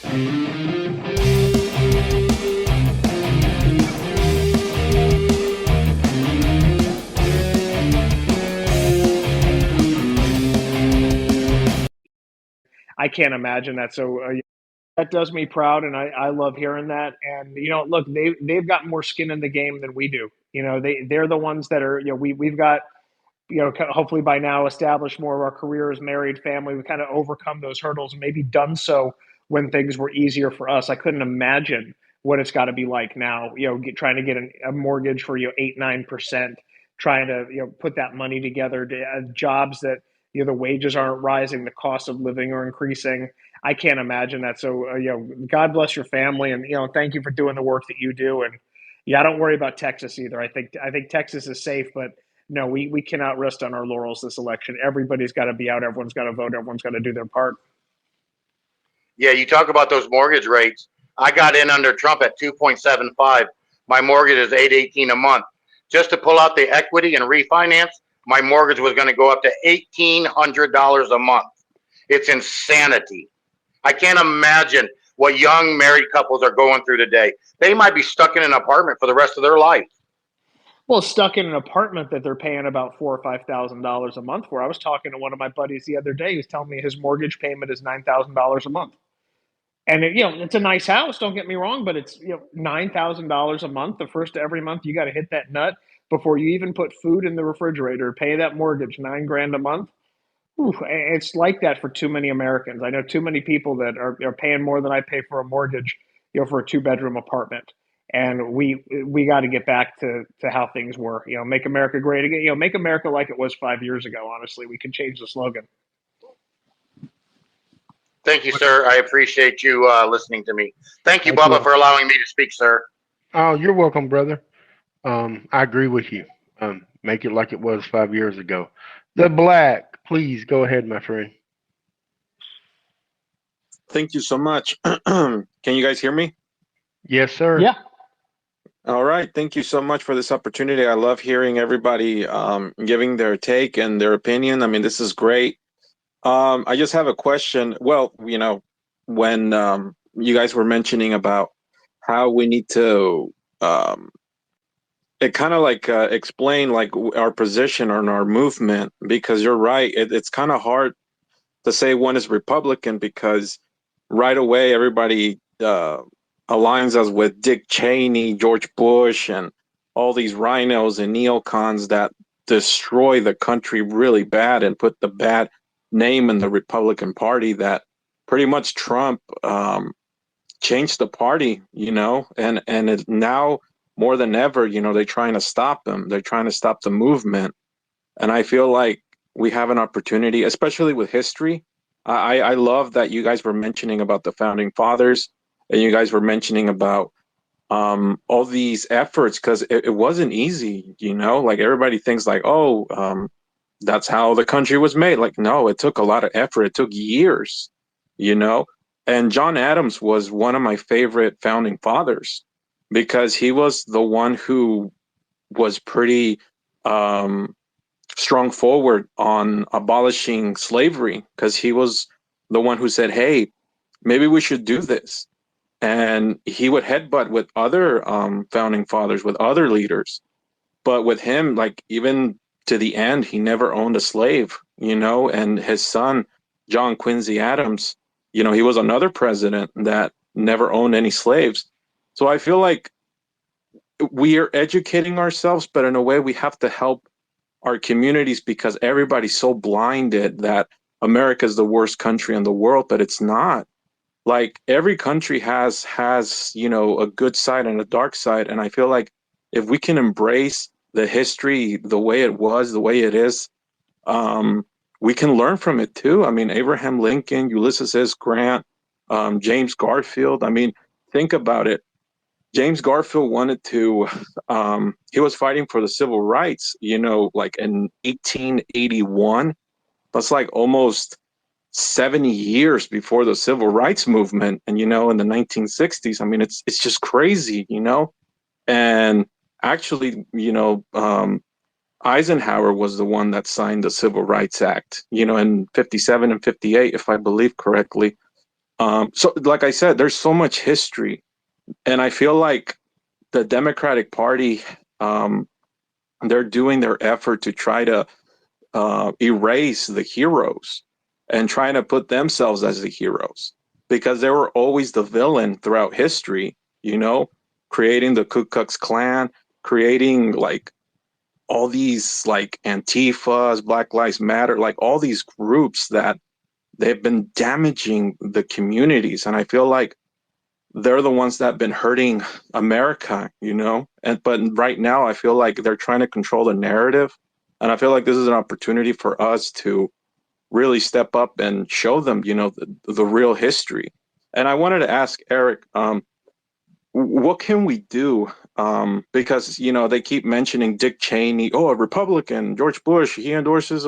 I can't imagine that. So that does me proud, and I love hearing that. And look, they've got more skin in the game than we do. They're the ones that are we've got hopefully by now established more of our careers, married, family. We've kind of overcome those hurdles and maybe done so when things were easier for us. I couldn't imagine what it's got to be like now. Trying to get a mortgage for 8-9%, trying to put that money together, to jobs that the wages aren't rising, the cost of living are increasing. I can't imagine that. So God bless your family, and thank you for doing the work that you do. And yeah, I don't worry about Texas either. I think Texas is safe, but no, we cannot rest on our laurels this election. Everybody's got to be out. Everyone's got to vote. Everyone's got to do their part. Yeah, you talk about those mortgage rates. I got in under Trump at 2.75. My mortgage is 818 a month. Just to pull out the equity and refinance, my mortgage was going to go up to $1,800 a month. It's insanity. I can't imagine what young married couples are going through today. They might be stuck in an apartment for the rest of their life. Well, stuck in an apartment that they're paying about $4,000 or $5,000 a month for. I was talking to one of my buddies the other day. He was telling me his mortgage payment is $9,000 a month, and it's a nice house. Don't get me wrong, but it's $9,000 a month. The first of every month, you got to hit that nut before you even put food in the refrigerator. Pay that mortgage, $9,000 a month. Ooh, it's like that for too many Americans. I know too many people that are paying more than I pay for a mortgage, for a 2-bedroom apartment. And we got to get back to how things were. Make America great again. Make America like it was 5 years ago. Honestly, we can change the slogan. Thank you, sir. I appreciate you listening to me. Thank you, Thank Bubba, you. for allowing me to speak, sir. Oh, you're welcome, brother. I agree with you. Make it like it was 5 years ago. The Black, please go ahead, my friend. Thank you so much. Can you guys hear me? Yes, sir. Yeah. All right. Thank you so much for this opportunity. I love hearing everybody giving their take and their opinion. I mean, this is great. I just have a question. Well, when you guys were mentioning about how we need to it kind of like explain like our position on our movement, because you're right. It's kind of hard to say one is Republican because right away everybody aligns us with Dick Cheney, George Bush, and all these RINOs and Neocons that destroy the country really bad and put the bad name in the Republican Party. That pretty much Trump changed the party, and now more than ever, they're trying to stop them. They're trying to stop the movement. And I feel like we have an opportunity, especially with history. I love that you guys were mentioning about the founding fathers, and you guys were mentioning about all these efforts, because it wasn't easy, like everybody thinks like, oh, that's how the country was made. Like, no, it took a lot of effort. It took years, and John Adams was one of my favorite founding fathers because he was the one who was pretty strong forward on abolishing slavery, because he was the one who said, hey, maybe we should do this. And he would headbutt with other founding fathers, with other leaders. But with him, like even to the end, he never owned a slave, and his son, John Quincy Adams, he was another president that never owned any slaves. So I feel like we are educating ourselves, but in a way we have to help our communities, because everybody's so blinded that America is the worst country in the world, but it's not. Like every country has a good side and a dark side, and I feel like if we can embrace the history the way it was, the way it is, we can learn from it too. I mean, Abraham Lincoln, Ulysses S. Grant, James Garfield. I mean, think about it. James Garfield wanted to, he was fighting for the civil rights, like in 1881. That's like almost 70 years before the civil rights movement. And, in the 1960s, I mean, it's just crazy, and actually, Eisenhower was the one that signed the Civil Rights Act, in 57 and 58, if I believe correctly. So, like I said, there's so much history, and I feel like the Democratic Party, um, they're doing their effort to try to erase the heroes and trying to put themselves as the heroes because they were always the villain throughout history, you know, creating the Ku Klux Klan, creating like all these like Antifas, Black Lives Matter, like all these groups that they've been damaging the communities. And I feel like they're the ones that have been hurting America, you know? And but right now I feel like they're trying to control the narrative. And I feel like this is an opportunity for us to really step up and show them, you know, the real history. And I wanted to ask Eric, what can we do? Because you know they keep mentioning Dick Cheney, oh, a Republican, George Bush, he endorses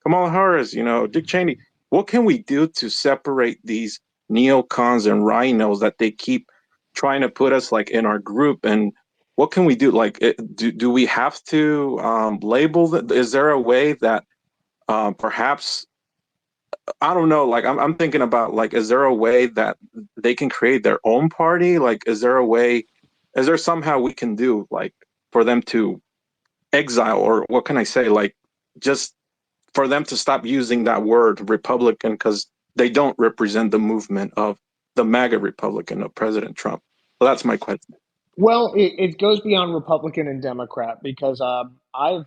Kamala Harris, you know, Dick Cheney. What can we do to separate these neocons and rhinos that they keep trying to put us like in our group? And what can we do? Like, do we have to label that? Is there a way that perhaps I don't know. Like I'm thinking about like, is there a way that they can create their own party? Like, is there a way? Is there somehow we can do like for them to exile or what can I say? Like, just for them to stop using that word Republican because they don't represent the movement of the MAGA Republican of President Trump. So that's my question. Well, it goes beyond Republican and Democrat because I've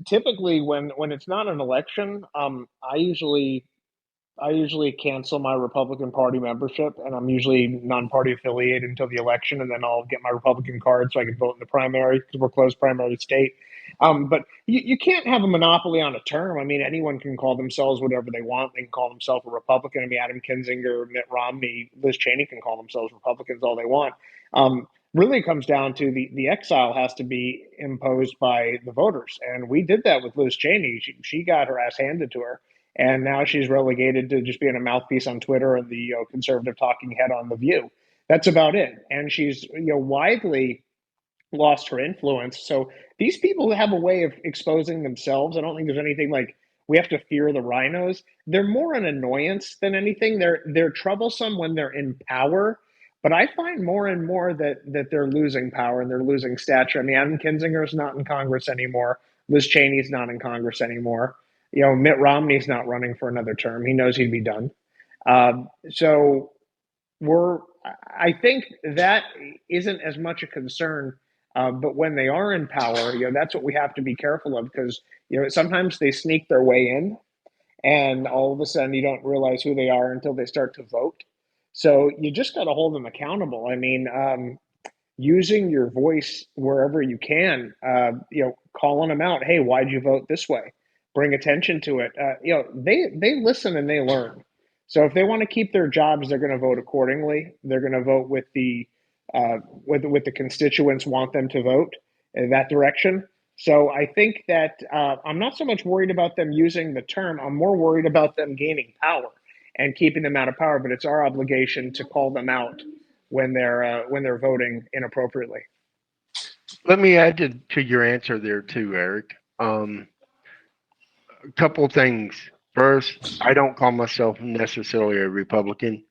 typically when it's not an election, I usually cancel my Republican Party membership, and I'm usually non-party affiliated until the election, and then I'll get my Republican card so I can vote in the primary because we're closed primary state. But you can't have a monopoly on a term. I mean, anyone can call themselves whatever they want. They can call themselves a Republican. I mean, Adam Kinzinger, Mitt Romney, Liz Cheney can call themselves Republicans all they want. Really, it comes down to the exile has to be imposed by the voters, and we did that with Liz Cheney. She got her ass handed to her, and now she's relegated to just being a mouthpiece on Twitter and the conservative talking head on The View. That's about it. And she's widely lost her influence. So these people have a way of exposing themselves. I don't think there's anything like we have to fear the rhinos. They're more an annoyance than anything. They're troublesome when they're in power. But I find more and more that they're losing power and they're losing stature. I mean, Adam Kinzinger's not in Congress anymore. Liz Cheney's not in Congress anymore. Mitt Romney's not running for another term. He knows he'd be done. So we're, I think that isn't as much a concern. But when they are in power, that's what we have to be careful of because, sometimes they sneak their way in and all of a sudden you don't realize who they are until they start to vote. So you just got to hold them accountable. I mean, using your voice wherever you can, calling them out. Hey, why'd you vote this way? Bring attention to it. They listen and they learn. So if they want to keep their jobs, they're going to vote accordingly. They're going to vote with the with the constituents want them to vote in that direction. So I think that I'm not so much worried about them using the term. I'm more worried about them gaining power and keeping them out of power. But it's our obligation to call them out when they're voting inappropriately. Let me add to your answer there too, Eric. A couple things. First, I don't call myself necessarily a Republican.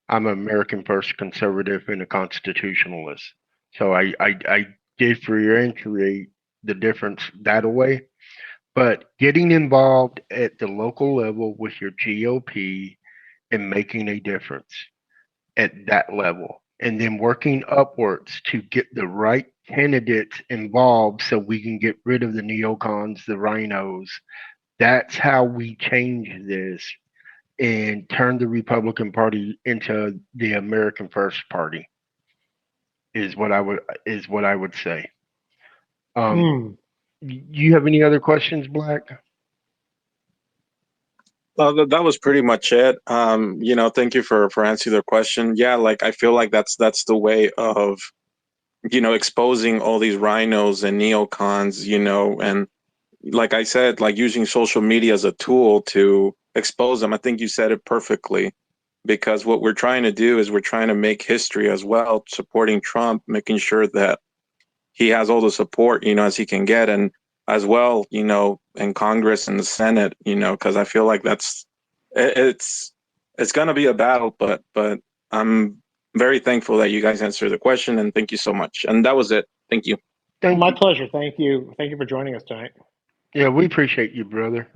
I'm an American First conservative and a constitutionalist. So I differentiate the difference that way. But getting involved at the local level with your GOP and making a difference at that level, and then working upwards to get the right candidates involved so we can get rid of the neocons, the rhinos. That's how we change this and turn the Republican Party into the American First Party is what I would say. Um, Mm. you have any other questions, Black? That was pretty much it. Thank you for answering the question. Yeah, like I feel like that's the way of exposing all these rhinos and neocons, and like I said, like using social media as a tool to expose them. I think you said it perfectly because what we're trying to do is we're trying to make history as well, supporting Trump, making sure that he has all the support, as he can get, and as well, in Congress and the Senate, because I feel like it's it's gonna be a battle, but I'm very thankful that you guys answered the question, and thank you so much. And that was it. Thank you. Well, Thank my you. pleasure. Thank you. Thank you for joining us tonight. Yeah, we appreciate you, brother.